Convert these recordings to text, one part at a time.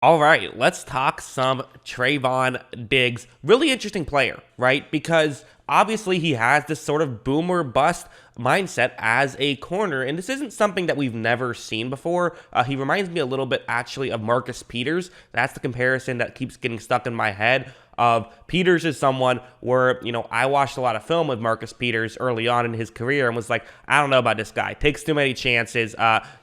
All right, let's talk some Trevon Diggs. Really interesting player, right? Because obviously he has this sort of boomer bust mindset as a corner, and this isn't something that we've never seen before. He reminds me a little bit actually of Marcus Peters. That's the comparison that keeps getting stuck in my head. Of Peters is someone where, I watched a lot of film with Marcus Peters early on in his career and was like, I don't know about this guy. Takes too many chances.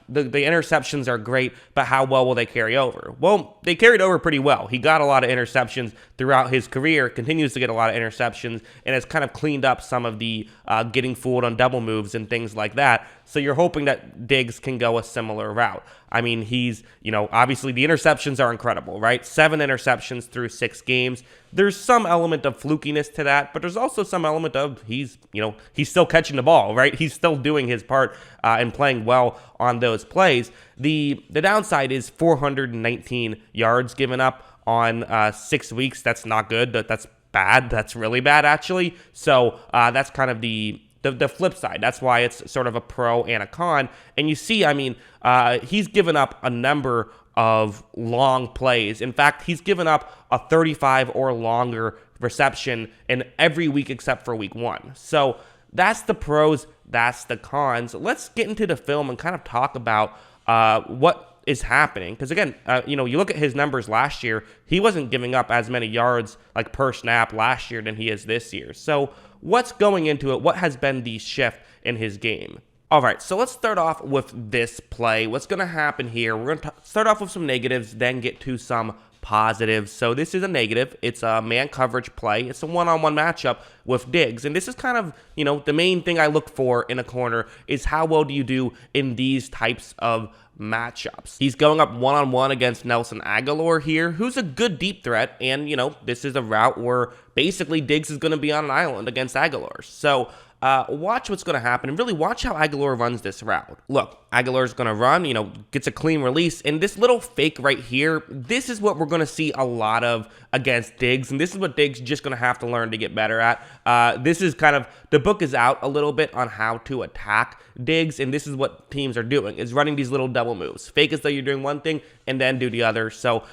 The interceptions are great, but how well will they carry over? Well, they carried over pretty well. He got a lot of interceptions throughout his career, continues to get a lot of interceptions, and has kind of cleaned up some of the getting fooled on double moves and things like that. So you're hoping that Diggs can go a similar route. I mean, he's, obviously the interceptions are incredible, right? 7 interceptions through 6 games. There's some element of flukiness to that, but there's also some element of he's still catching the ball, right? He's still doing his part and playing well on those plays. The downside is 419 yards given up on 6 weeks. That's not good. That's bad. That's really bad, actually. So that's kind of the flip side. That's why it's sort of a pro and a con. And you see, he's given up a number of long plays. In fact, he's given up a 35 or longer reception in every week except for week 1. So that's the pros, that's the cons. Let's get into the film and kind of talk about what is happening. Because again, you look at his numbers last year, he wasn't giving up as many yards like per snap last year than he is this year. So what's going into it? What has been the shift in his game? All right, so let's start off with this play. What's going to happen here? We're going to start off with some negatives, then get to some positives. So this is a negative. It's a man coverage play. It's a one-on-one matchup with Diggs. And this is kind of, the main thing I look for in a corner is how well do you do in these types of matchups. He's going up one-on-one against Nelson Agholor here, who's a good deep threat. And, this is a route where basically Diggs is going to be on an island against Agholor. So watch what's going to happen and really watch how Agholor runs this route. Look, Aguilar's going to run, gets a clean release, and this little fake right here, this is what we're going to see a lot of against Diggs, and this is what Diggs just going to have to learn to get better at. This is kind of, the book is out a little bit on how to attack Diggs, and this is what teams are doing, is running these little double moves. Fake as though you're doing one thing, and then do the other. So,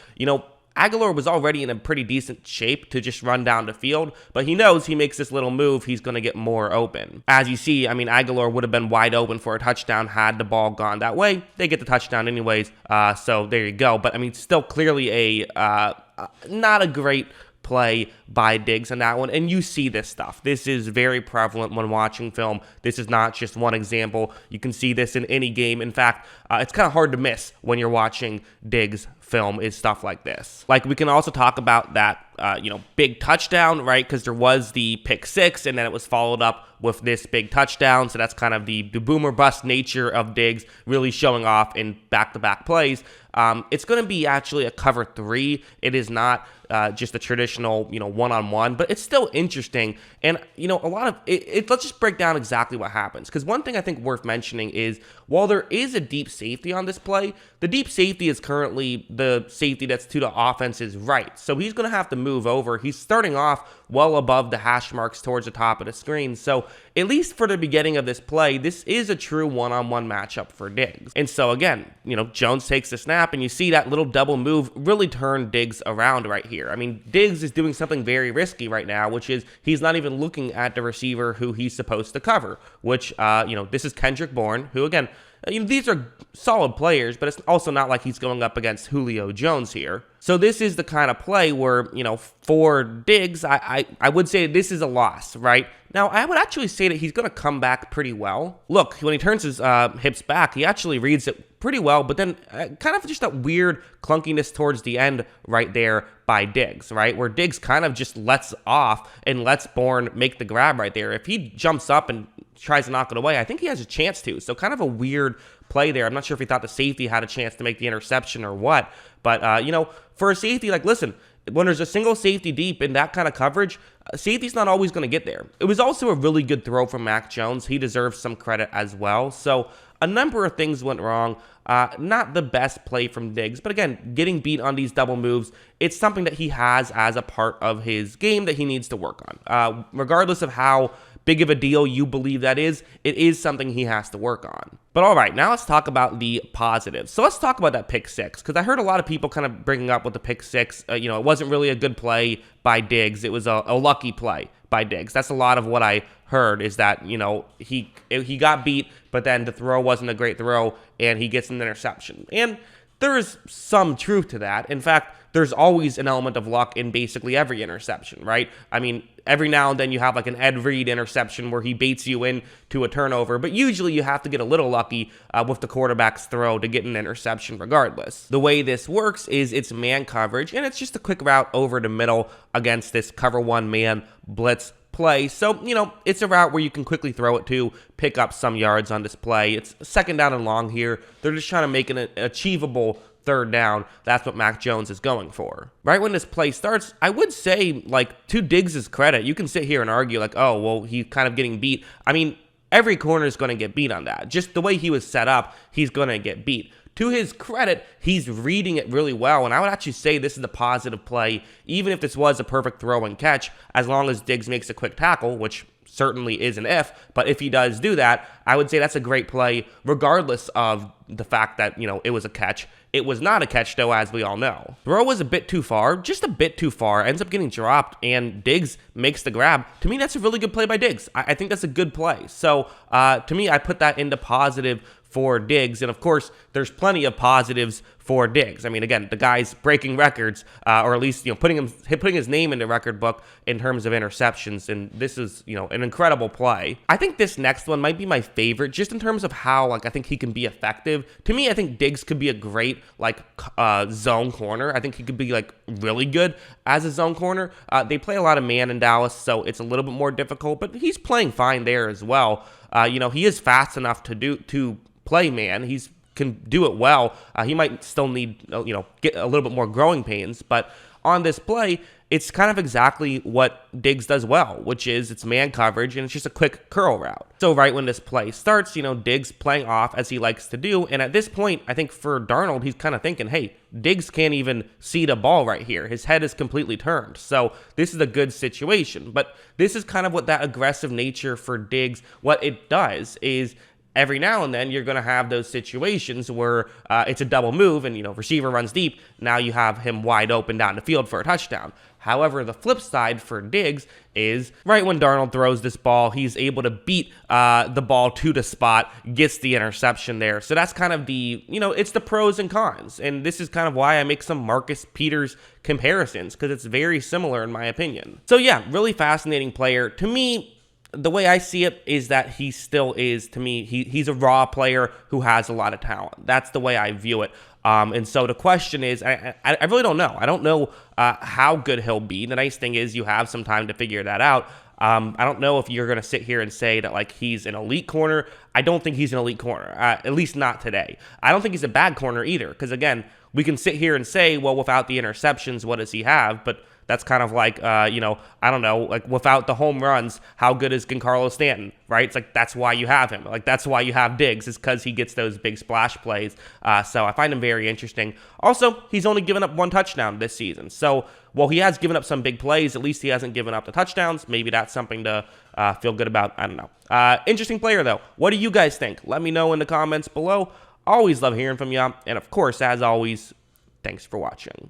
Agholor was already in a pretty decent shape to just run down the field, but he knows he makes this little move, he's going to get more open. As you see, Agholor would have been wide open for a touchdown had the ball gone that way. They get the touchdown anyways, so there you go. But, still clearly not a great play by Diggs on that one, and you see this stuff. This is very prevalent when watching film. This is not just one example. You can see this in any game. In fact, it's kind of hard to miss when you're watching Diggs film is stuff like this. Like, we can also talk about that big touchdown, right? Because there was the pick 6, and then it was followed up with this big touchdown. So that's kind of the boomer bust nature of Diggs really showing off in back-to-back plays. It's going to be actually a cover 3. It is not just a traditional, one-on-one, but it's still interesting. And, a lot of it, let's just break down exactly what happens. Because one thing I think worth mentioning is while there is a deep safety on this play, the deep safety is currently the safety that's to the offense's right. So he's going to have to move over. He's starting off well above the hash marks towards the top of the screen. So at least for the beginning of this play, this is a true one-on-one matchup for Diggs. And so again, Jones takes the snap, and you see that little double move really turn Diggs around right here. Diggs is doing something very risky right now, which is he's not even looking at the receiver who he's supposed to cover, which, this is Kendrick Bourne, who again, these are solid players, but it's also not like he's going up against Julio Jones here. So this is the kind of play where, for Diggs, I would say this is a loss, right? Now, I would actually say that he's going to come back pretty well. Look, when he turns his hips back, he actually reads it pretty well, but then kind of just that weird clunkiness towards the end right there by Diggs, right? Where Diggs kind of just lets off and lets Bourne make the grab right there. If he jumps up and tries to knock it away, I think he has a chance to. So kind of a weird play there. I'm not sure if he thought the safety had a chance to make the interception or what. But, for a safety, listen, when there's a single safety deep in that kind of coverage, safety's not always going to get there. It was also a really good throw from Mac Jones. He deserves some credit as well. So a number of things went wrong. Not the best play from Diggs, but again, getting beat on these double moves, it's something that he has as a part of his game that he needs to work on. Regardless of how big of a deal you believe that is, it is something he has to work on. But all right, now let's talk about the positives. So let's talk about that pick six, because I heard a lot of people kind of bringing up with the pick six, it wasn't really a good play by Diggs. It was a lucky play by Diggs. That's a lot of what I heard, is that, he got beat, but then the throw wasn't a great throw, and he gets an interception. And there is some truth to that. In fact, there's always an element of luck in basically every interception, right? I mean, every now and then you have like an Ed Reed interception where he baits you into a turnover, but usually you have to get a little lucky with the quarterback's throw to get an interception regardless. The way this works is it's man coverage, and it's just a quick route over the middle against this cover one man blitz play. So, it's a route where you can quickly throw it to pick up some yards on this play. It's second down and long here. They're just trying to make an achievable third down. That's what Mac Jones is going for. Right when this play starts, I would say, to Diggs' credit, you can sit here and argue oh, well, he's kind of getting beat. I mean, every corner is going to get beat on that. Just the way he was set up, he's going to get beat. To his credit, he's reading it really well, and I would actually say this is a positive play, even if this was a perfect throw and catch, as long as Diggs makes a quick tackle, which certainly is an if, but if he does do that, I would say that's a great play, regardless of the fact that, it was a catch. It was not a catch, though, as we all know. Throw was a bit too far, just a bit too far, ends up getting dropped, and Diggs makes the grab. To me, that's a really good play by Diggs. I think that's a good play. So, to me, I put that into positive for Diggs, and of course, there's plenty of positives for Diggs. I mean, again, the guy's breaking records, or at least putting his name in the record book in terms of interceptions, and this is an incredible play. I think this next one might be my favorite, just in terms of how I think he can be effective. To me, I think Diggs could be a great zone corner. I think he could be really good as a zone corner. They play a lot of man in Dallas, so it's a little bit more difficult, but he's playing fine there as well. He is fast enough to play man. He's can do it well. He might still need, get a little bit more growing pains, but on this play, it's kind of exactly what Diggs does well, which is it's man coverage, and it's just a quick curl route. So right when this play starts, Diggs playing off as he likes to do, and at this point, I think for Darnold, he's kind of thinking, hey, Diggs can't even see the ball right here. His head is completely turned, so this is a good situation. But this is kind of what that aggressive nature for Diggs, what it does is every now and then you're going to have those situations where it's a double move and, receiver runs deep. Now you have him wide open down the field for a touchdown. However, the flip side for Diggs is right when Darnold throws this ball, he's able to beat the ball to the spot, gets the interception there. So that's kind of the, it's the pros and cons. And this is kind of why I make some Marcus Peters comparisons, because it's very similar in my opinion. So yeah, really fascinating player. To me, the way I see it is that he still is, to me, he's a raw player who has a lot of talent. That's the way I view it. And so the question is, I really don't know. I don't know how good he'll be. The nice thing is you have some time to figure that out. I don't know if you're going to sit here and say that he's an elite corner. I don't think he's an elite corner, at least not today. I don't think he's a bad corner either, because again, we can sit here and say, well, without the interceptions, what does he have? But that's kind of I don't know, without the home runs, how good is Giancarlo Stanton, right? It's that's why you have him. That's why you have Diggs, is because he gets those big splash plays. So I find him very interesting. Also, he's only given up one touchdown this season. So while he has given up some big plays, at least he hasn't given up the touchdowns. Maybe that's something to feel good about. I don't know. Interesting player, though. What do you guys think? Let me know in the comments below. Always love hearing from you. And of course, as always, thanks for watching.